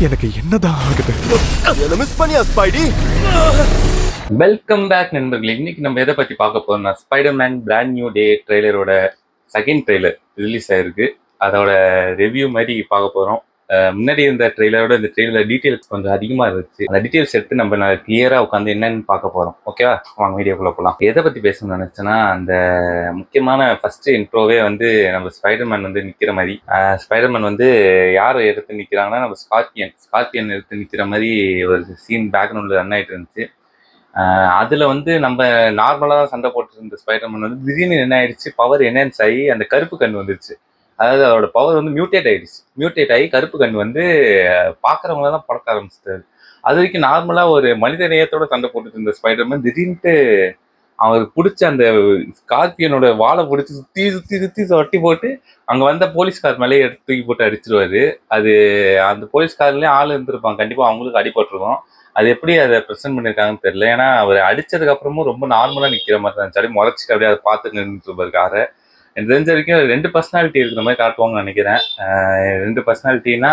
எனக்கு என்னதான் ஆகுது? என்ன மிஸ் பண்ணியா ஸ்பைடி? வெல்கம் பேக் நண்பர்களே. இன்னைக்கு நம்ம எதை பத்தி பார்க்க போறோம்னா, Spiderman brand new day ட்ரெய்லரோட second trailer release ஆயிருக்கு. அதோட ரிவ்யூ மாதிரி பார்க்க போறோம். முன்னாடி இருந்த ட்ரெய்லரோட இந்த ட்ரெய்லர் டீட்டெயில்ஸ் கொஞ்சம் அதிகமா இருந்துச்சு. அந்த டீட்டெயில்ஸ் எடுத்து நம்ம கிளியரா உட்காந்து என்னன்னு பார்க்க போறோம். ஓகேவா, வாங்க வீடியோக்குள்ள போகலாம். எதை பத்தி பேசணும்னு நினைச்சேன்னா, அந்த முக்கியமான ஃபர்ஸ்ட் இன்ட்ரோவே வந்து நம்ம ஸ்பைடர்மேன் வந்து நிக்கிற மாதிரி, ஸ்பைடர்மேன் வந்து யாரை எடுத்து நிக்கிறாங்கன்னா, நம்ம ஸ்கார்பியன் எடுத்து நிக்கிற மாதிரி ஒரு சீன் பேக்ரவுண்ட்ல ரன் ஆயிட்டு இருந்துச்சு. அதுல வந்து நம்ம நார்மலா தான் சண்டை போட்டு இருந்த ஸ்பைடர்மேன் வந்து திடீர்னு என்ன ஆயிடுச்சு, பவர் என்ஹான்ஸ் ஆகி அந்த கருப்பு கண் வந்துருச்சு. அதாவது அதோட பவர் வந்து மியூட்டேட் ஆகி கருப்பு கண் வந்து பாக்குறவங்கள தான் படக்க ஆரம்பிச்சிட்டாரு. அது வரைக்கும் நார்மலா ஒரு மனித நேயத்தோட சண்டை போட்டுட்டு இருந்த ஸ்பைடர்மேன் திடீர்னுட்டு அவருக்கு பிடிச்ச அந்த ஸ்கார்பியனோட வாழை பிடிச்சி சுத்தி சுத்தி சுத்தி சொட்டி போட்டு அங்க வந்த போலீஸ்கார் மேலேயே எடுத்து தூக்கி போட்டு அடிச்சிருவாரு. அது அந்த போலீஸ்கார்லயே ஆள் இருந்திருப்பாங்க, கண்டிப்பா அவங்களுக்கு அடிபட்டிருக்கும். அது எப்படி அதை ப்ரெசென்ட் பண்ணிருக்காங்கன்னு தெரியல. ஏன்னா அவர் அடிச்சதுக்கு அப்புறமும் ரொம்ப நார்மலா நிக்கிற மாதிரி தான் இருந்துச்சு. முறைச்சிட்டு அப்படியே அதை பார்த்து நின்றுட்டு இருப்பாரு காரை. எனக்கு தெரிஞ்ச வரைக்கும் 2 பர்சனாலிட்டி இருக்கிற மாதிரி காட்டுவாங்கன்னு நினைக்கிறேன். 2 பர்சனாலிட்டினா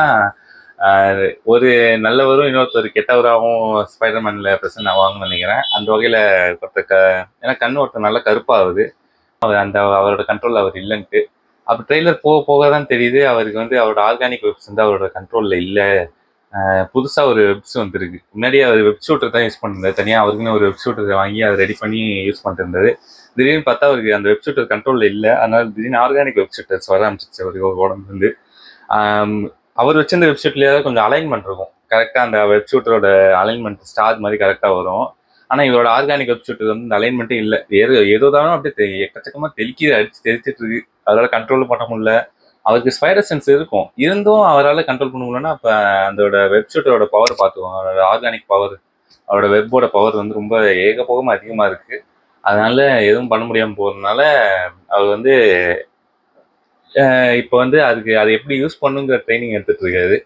ஒரு நல்லவரும் இன்னொருத்தர் கெட்டவராகவும் ஸ்பைடர்மேன்ல ப்ரெசென்ட் ஆவாங்கன்னு நினைக்கிறேன். அந்த வகையில ஏன்னா கண்ணு ஒருத்தர் நல்லா கருப்பாகுது. அவர் அவரோட கண்ட்ரோல் அவர் இல்லைன்ட்டு. அப்போ ட்ரெய்லர் போக போக தான் தெரியுது அவருக்கு வந்து அவரோட ஆர்கானிக் வெப்ஸ் வந்து அவரோட கண்ட்ரோல்ல இல்லை. புதுசாக ஒரு வெப்ஸ் வந்துருக்கு. முன்னாடியே அவர் வெப் ஷூட்டர் தான் யூஸ் பண்ணிருந்தாரு. தனியாக அவருக்குன்னு ஒரு வெப் ஷூட்டர் வாங்கி அதை ரெடி பண்ணி யூஸ் பண்ணிட்டு இருந்தாரு. திடீர்னு பார்த்தா அவருக்கு அந்த வெப் ஷூட்டர் கண்ட்ரோலில் இல்லை. அதனால திடீர்னு ஆர்கானிக் வெப் ஷூட்டர்ஸ் வர ஆரம்பிச்சிச்சு அவருக்கு உடம்பு வந்து. அவர் வச்சிருந்த வெப் ஷூட்லேயே கொஞ்சம் அலைன்மெண்ட் இருக்கும். கரெக்டாக அந்த வெப் ஷூட்டரோட அலைன்மெண்ட் ஸ்டார் மாதிரி கரெக்டாக வரும். ஆனால் இவரோட ஆர்கானிக் வெப் ஷூட்டர் வந்து இந்த அலைன்மெண்ட்டே இல்லை. ஏதோ தானோ அப்படியே எக்கச்சக்கமாக தெரிச்சிட்டு இருக்கு. அதோட கண்ட்ரோல் பண்ண முடியல. அவருக்கு ஸ்பைடர் சென்ஸ் இருக்கும், இருந்தும் அவரால் கண்ட்ரோல் பண்ண முடியலன்னா அப்போ அதோட வெப்சூட்டரோட பவர் பார்த்துக்கோங்க. அவரோட ஆர்கானிக் பவர், அவரோட வெப்போட பவர் வந்து ரொம்ப ஏகபோகமாக அதிகமாக இருக்குது. அதனால எதுவும் பண்ண முடியாமல் போகிறதுனால அவர் வந்து இப்போ வந்து அதுக்கு அதை எப்படி யூஸ் பண்ணுங்கிற ட்ரைனிங் எடுத்துட்டு இருக்காரு.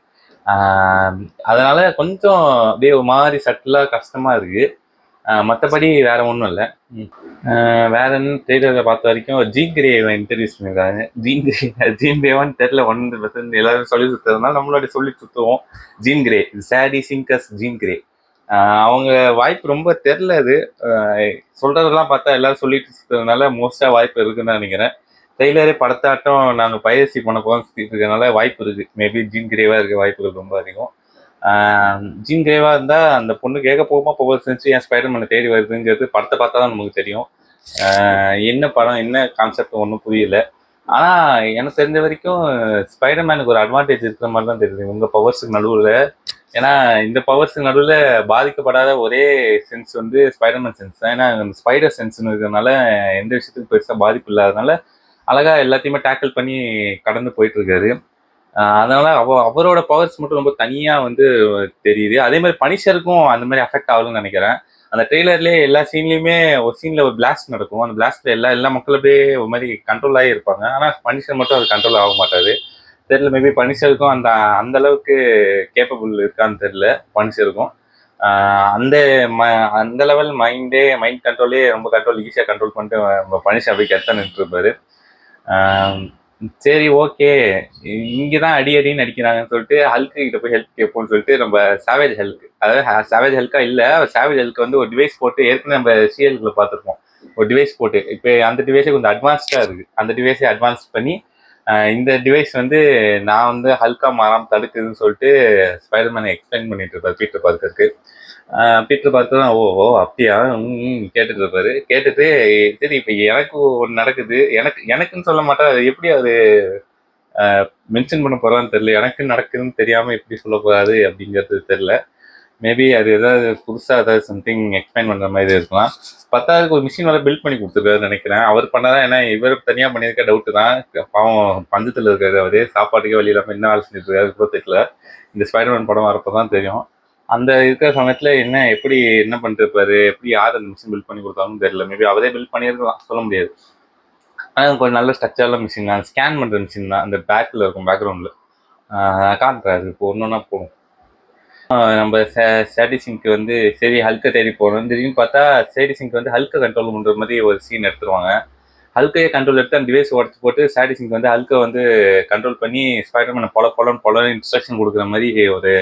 அதனால கொஞ்சம் அப்படியே ஒரு மாதிரி சட்டிலாக கஷ்டமாக இருக்குது. மற்றபடி வேற ஒன்றும் இல்லை. வேற என்ன ட்ரெய்லரை பார்த்த வரைக்கும் ஜீன் கிரேவை இன்ட்ரடியூஸ் பண்ணியிருக்காங்க. ஜீன் கிரேவான்னு தெரியல. 100% எல்லாரும் சொல்லி சுற்றுறதுனால நம்மளோட சொல்லி சுற்றுவோம். ஜீன் கிரே, சாடி சிங்கர்ஸ் ஜீன் கிரே. அவங்க வாய்ப்பு ரொம்ப தெரில. அது சொல்றதெல்லாம் பார்த்தா எல்லாரும் சொல்லிட்டு சுற்றுறதுனால மோஸ்ட்டாக வாய்ப்பு இருக்குன்னு தான் நினைக்கிறேன். ட்ரெய்லரே படத்தாட்டம் நாங்கள் பைரசி பண்ண போகிறோம் சுற்றிட்டு இருக்கனால வாய்ப்பு இருக்குது. மேபி ஜீன் கிரேவாக இருக்க வாய்ப்புகள் ரொம்ப அதிகம். ஜீன் கிரேவா இருந்தால் அந்த பொண்ணுக்கு ஏகபோகமாக பவர் செஞ்சு என் ஸ்பைடர்மேனை தேடி வருதுங்கிறது படத்தை பார்த்தா தான் நமக்கு தெரியும். என்ன படம் என்ன கான்செப்ட் ஒன்றும் புரியல. ஆனால் எனக்கு தெரிஞ்ச வரைக்கும் ஸ்பைடர்மேனுக்கு ஒரு அட்வான்டேஜ் இருக்கிற மாதிரி தான் தெரியுது உங்கள் பவர்ஸுக்கு நடுவில். ஏன்னா இந்த பவர்ஸுக்கு நடுவில் பாதிக்கப்படாத ஒரே சென்ஸ் வந்து ஸ்பைடர்மேன் சென்ஸ் தான். ஏன்னா ஸ்பைடர் சென்ஸ்னு இருக்கிறதுனால எந்த விஷயத்துக்கும் பெருசாக பாதிப்பு இல்லாதனால அழகாக எல்லாத்தையுமே டேக்கிள் பண்ணி கடந்து போயிட்டு இருக்காரு. அதனால அவரோட பவர்ஸ் மட்டும் ரொம்ப தனியா வந்து தெரியுது. அதே மாதிரி பனிஷருக்கும் அந்த மாதிரி அஃபெக்ட் ஆகுதுன்னு நினைக்கிறேன். அந்த ட்ரெய்லர்லேயே எல்லா சீன்லயுமே ஒரு சீன்ல ஒரு பிளாஸ்ட் நடக்கும். அந்த பிளாஸ்ட்ல எல்லா மக்களும் அப்படியே ஒரு மாதிரி கண்ட்ரோல் ஆகி இருப்பாங்க. ஆனா பனிஷர் மட்டும் அது கண்ட்ரோல் ஆக மாட்டாது. தெரியல, மேபி பனிஷருக்கும் அந்த அந்த அளவுக்கு கேப்பபிள் இருக்கான்னு தெரியல பனிஷருக்கும். அந்த அந்த லெவல் மைண்ட் கண்ட்ரோலே ரொம்ப ஈஸியாக கண்ட்ரோல் பண்ணிட்டு பனிஷர் அப்படியே கெத்த நின்று இருப்பாரு. சரி, ஓகே, இங்கதான் அடின்னு அடிக்கிறாங்கன்னு சொல்லிட்டு ஹல்க்கு கிட்ட போய் ஹெல்ப் கேட்போம்னு சொல்லிட்டு நம்ம சாவேஜ் ஹெல்க், அதாவது சாவேஜ் ஹெல்க்கா இல்லை, சாவேஜ் ஹெல்க் வந்து ஒரு டிவைஸ் போட்டு ஏற்கனவே நம்ம சிஎல்குள்ள பார்த்துருப்போம். ஒரு டிவைஸ் போட்டு இப்போ அந்த டிவைஸே கொஞ்சம் அட்வான்ஸ்டாக இருக்குது. அந்த டிவைஸை அட்வான்ஸ் பண்ணி இந்த டிவைஸ் வந்து நான் வந்து ஹல்கா மாறாமல் தடுக்குதுன்னு சொல்லிட்டு ஸ்பைடர்மேனை எக்ஸ்பிளைன் பண்ணிட்டு இருப்பார் பீட்டர் பார்க்கருக்கு. பீட்டர் பார்க்கர் தான் ஓ அப்படியா கேட்டுட்டு இருப்பாரு. கேட்டுட்டு சரி இப்போ எனக்கு ஒன்று நடக்குது, எனக்குன்னு சொல்ல மாட்டேன், அது எப்படி அது மென்ஷன் பண்ண போறான்னு தெரியல, எனக்கு நடக்குதுன்னு தெரியாம எப்படி சொல்ல போறாரு அப்படிங்கிறது தெரியல. மேபி அது ஏதாவது புதுசா ஏதாவது சம்திங் எக்ஸ்பிளைன் பண்ற மாதிரி இருக்கலாம். பத்தாவதுக்கு ஒரு மிஷின் வேலை பில்ட் பண்ணி கொடுத்துருக்காருன்னு நினைக்கிறேன். அவர் பண்ணதான், ஏன்னா இவர் தனியா பண்ணியிருக்க டவுட்டு தான். பாவம் பஞ்சத்துல இருக்காரு அவரு, சாப்பாட்டுக்கே வழி இல்லாம என்ன வேலை செஞ்சுட்டு இருக்காரு கூட தெரியல. இந்த ஸ்பைடர்மேன் படம் வரப்பதான் தெரியும். அந்த இருக்கிற சமயத்துல என்ன பண்ணிருப்பாரு, எப்படி யார் அந்த மிஷின் பில்ட் பண்ணி கொடுத்தாங்கன்னு தெரியல. மேபி அவரே பில்ட் பண்ணியிருக்கலாம், சொல்ல முடியாது. ஆனால் கொஞ்சம் நல்ல ஸ்ட்ரக்சர்ல மிஷின் தான், ஸ்கேன் பண்ற மிஷின் தான். அந்த பேக்ல இருக்கும், பேக்ரவுண்ட்ல காட்டுறாரு. இப்போ ஒன்னொன்னா போகும். நம்ம ஸ்டாட்டிசிங்க்கு வந்து சரி ஹல்கை தேடி போகணும். திடீர்னு பார்த்தா ஸ்டாட்டிசிங்க்கு வந்து ஹல்கை கண்ட்ரோல் பண்ணுற மாதிரி ஒரு சீன் எடுத்துருவாங்க. ஹல்கையை கண்ட்ரோல் எடுத்து அந்த டிவைஸ் உடச்சு போட்டு ஸ்டாட்டிசிங்க்கு வந்து ஹல்கை வந்து கண்ட்ரோல் பண்ணி ஸ்பைடர்மேனை பொலன்னு இன்ஸ்ட்ரக்ஷன் கொடுக்குற மாதிரி ஒரு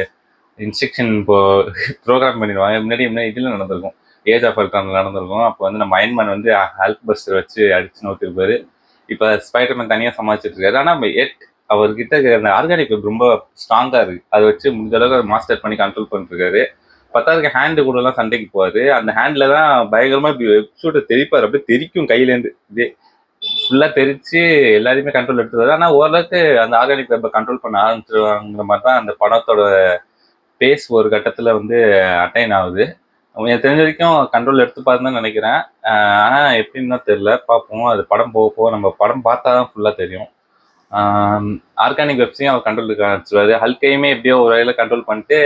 இன்ஸ்ட்ரக்ஷன் இப்போ ப்ரோக்ராம் பண்ணிடுவாங்க. முன்னாடி இதில் நடந்திருக்கும், ஏஜ் ஆஃப் அல்ட்ரானில் நடந்திருக்கும். அப்போ வந்து நம்ம அயன்மேன் வந்து ஹல்க் பஸ்டர் வச்சு அடிச்சு நோத்திருப்பாரு. இப்போ ஸ்பைடர்மேன் தனியாக சமாளிச்சுட்டு இருக்காரு. ஆனால் அவர்கிட்ட அந்த ஆர்கானிக் வெப் ரொம்ப ஸ்ட்ராங்காக இருக்குது. அதை வச்சு முடிஞ்ச அளவுக்கு மாஸ்டர் பண்ணி கண்ட்ரோல் பண்ணிருக்காரு. பத்தாவதுக்கு ஹேண்டு கூடலாம் சண்டைக்கு போவார். அந்த ஹேண்டில் தான் பயங்கரமாக இப்படி வெப்சூட்டை தெரிப்பார். அப்படியே தெரிக்கும் கையிலேருந்து. இதே ஃபுல்லாக தெரிச்சு எல்லாரையுமே கண்ட்ரோல் எடுத்துருவாரு. ஆனால் ஓரளவுக்கு அந்த ஆர்கானிக் வெப்பை கண்ட்ரோல் பண்ண ஆரம்பிச்சிருவாங்கிற மாதிரி தான் அந்த படத்தோட பேஸ் ஒரு கட்டத்தில் வந்து அட்டைன் ஆகுது. எனக்கு தெரிஞ்ச வரைக்கும் கண்ட்ரோல் எடுத்துப்பாருன்னு தான் நினைக்கிறேன். ஆனால் எப்படின்னு தான் தெரியல, பார்ப்போம். அது படம் போக போக நம்ம படம் பார்த்தா தான் ஃபுல்லாக தெரியும். ஆர்கானிக் வெப்ஸையும் அவர் கண்ட்ரோல் இருக்க ஆரம்பிச்சிருவாரு. ஹல்கையுமே எப்படியோ ஒரு வகையில் கண்ட்ரோல் பண்ணிட்டு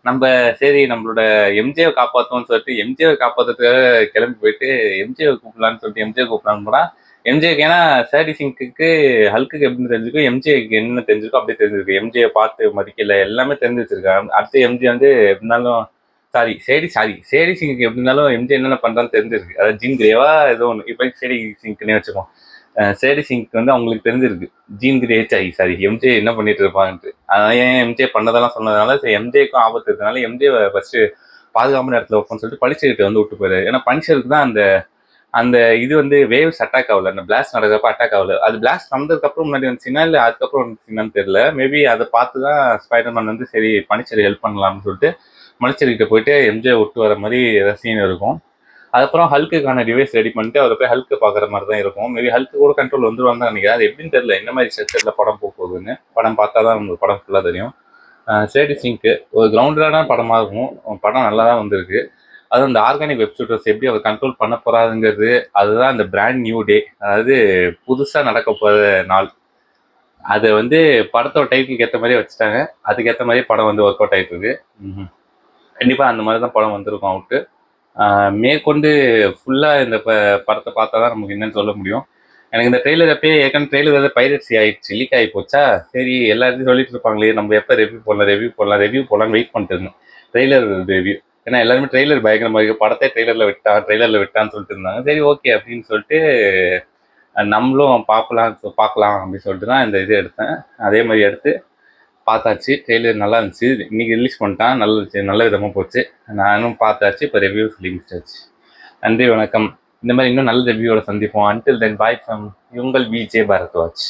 நம்ம சரி நம்மளோட எம்ஜேவை காப்பாற்றோம்னு சொல்லிட்டு எம்ஜேவை காப்பாற்றுறதுக்காக கிளம்பி போயிட்டு எம்ஜேவை கூப்பிடலான்னு சொல்லிட்டு எம்ஜே கூப்பிடலான்னு போனால் எம்ஜேக்கு ஏன்னா சேடி சிங்க்கு ஹல்க்கு எப்படின்னு தெரிஞ்சிருக்கும், எம்ஜேக்கு என்ன தெரிஞ்சிருக்கோ அப்படியே தெரிஞ்சிருக்கு. எம்ஜேயை பார்த்து மதிக்கல எல்லாமே தெரிஞ்சு வச்சிருக்காங்க. அடுத்து எம்ஜே வந்து எப்படினாலும் சேடி சிங்க்கு எப்படினாலும் எம்ஜே என்னென்ன பண்ணுறான்னு தெரிஞ்சிருக்கு. அதாவது ஜீன் கிரேவா ஏதோ ஒன்று இப்போ சேடி சிங்க்குன்னே வச்சுக்கோம். சேடி சிங்க்கு வந்து அவங்களுக்கு தெரிஞ்சிருக்கு ஜீன் கிரே எம்ஜே என்ன பண்ணிட்டு இருப்பாங்கன்ட்டு. அதான் ஏன் எம்ஜே பண்ணதெல்லாம் சொன்னதுனால சரி எம்ஜேக்கும் ஆபத்து இருக்கிறதுனால எம்ஜே ஃபர்ஸ்ட் பாதுகாப்பான இடத்துல வைப்போம்னு சொல்லிட்டு பனிஷர்கிட்ட வந்து விட்டு போயிரு. ஏன்னா பனிஷருக்கு தான் அந்த அந்த இது வந்து வேவ்ஸ் அட்டாக் ஆகல, அந்த பிளாஸ்ட் நடக்கிறப்ப அட்டாக் ஆகல. அது பிளாஸ்ட் நடந்ததுக்கு அப்புறம் முன்னாடி வந்துச்சுன்னா இல்லை அதுக்கப்புறம் வந்துச்சுன்னு தெரியல. மேபி அதை பார்த்து தான் ஸ்பைடர்மேன் வந்து சரி பனிஷர் ஹெல்ப் பண்ணலாம்னு சொல்லிட்டு மனுஷர்கிட்ட போயிட்டு எம்ஜே விட்டு வர மாதிரி சீன் இருக்கும். அதுக்கப்புறம் ஹல்க்குக்கான டிவைஸ் ரெடி பண்ணிட்டு அவரை போய் ஹல்க்கு பார்க்குற மாதிரி தான் இருக்கும். மேபி ஹல்க்கு கூட கண்ட்ரோல் வந்துருவாங்க தான் நினைக்கிறேன். அது எப்படின்னு தெரியல, என்ன மாதிரி ஸ்ட்ரக்சரில் படம் போக போகுதுன்னு. படம் பார்த்தா தான் உங்களுக்கு படம் ஃபுல்லாக தெரியும். சேடி சிங்க்கு ஒரு கிரவுண்டடான படமாக இருக்கும். படம் நல்லா தான் வந்திருக்கு. அதுவும் இந்த ஆர்கானிக் வெப்சூட்டர்ஸ் எப்படி அவர் கண்ட்ரோல் பண்ண போகிறாருங்கிறது, அதுதான் இந்த பிராண்ட் நியூ டே, அதாவது புதுசாக நடக்க போகிற நாள். அதை வந்து படத்தோட டைட்டிலுக்கு ஏற்ற மாதிரியே வச்சுட்டாங்க. அதுக்கேற்ற மாதிரியே படம் வந்து ஒர்க் அவுட் ஆகிட்டு இருக்கு. கண்டிப்பாக அந்த மாதிரி தான் படம் வந்திருக்கும் அவுட்டு. மேற்கொண்டு ஃபுல்லாக இந்த படத்தை பார்த்தா தான் நமக்கு என்னன்னு சொல்ல முடியும். எனக்கு இந்த ட்ரெய்லர் அப்பயே ஏற்கனவே ட்ரெய்லர் ஏதாவது பைரட்ஸி ஆயிடுச்சு, லீக் ஆகி போச்சா, சரி எல்லாத்தையும் சொல்லிட்டு இருப்பாங்களே நம்ம எப்போ ரிவ்யூ போடலான்னு வெயிட் பண்ணிட்டு இருந்தேன். ட்ரெய்லர் ரிவ்யூ, ஏன்னா எல்லாருமே ட்ரெய்லர் பயங்கரமாக இருக்குது, படத்தை ட்ரெய்லரில் விட்டான்னு சொல்லிட்டு இருந்தாங்க. சரி ஓகே அப்படின்னு சொல்லிட்டு நம்மளும் பார்க்கலாம் அப்படின்னு சொல்லிட்டு தான் இந்த இது எடுத்தேன். அதே மாதிரி எடுத்து பார்த்தாச்சு. ட்ரெய்லர் நல்லா இருந்துச்சு. இன்னைக்கு ரிலீஸ் பண்ணிட்டான், நல்ல விதமாக போச்சு. நானும் பார்த்தாச்சு. இப்போ ரிவ்யூ சொல்லி முடிச்சாச்சு. நன்றி, வணக்கம். இந்த மாதிரி இன்னும் நல்ல ரிவ்யூவோட சந்திப்போம். அன்டில் தென் பாய் ஃப்ரம் உங்கள் விஜே பாரத்வாஜ்.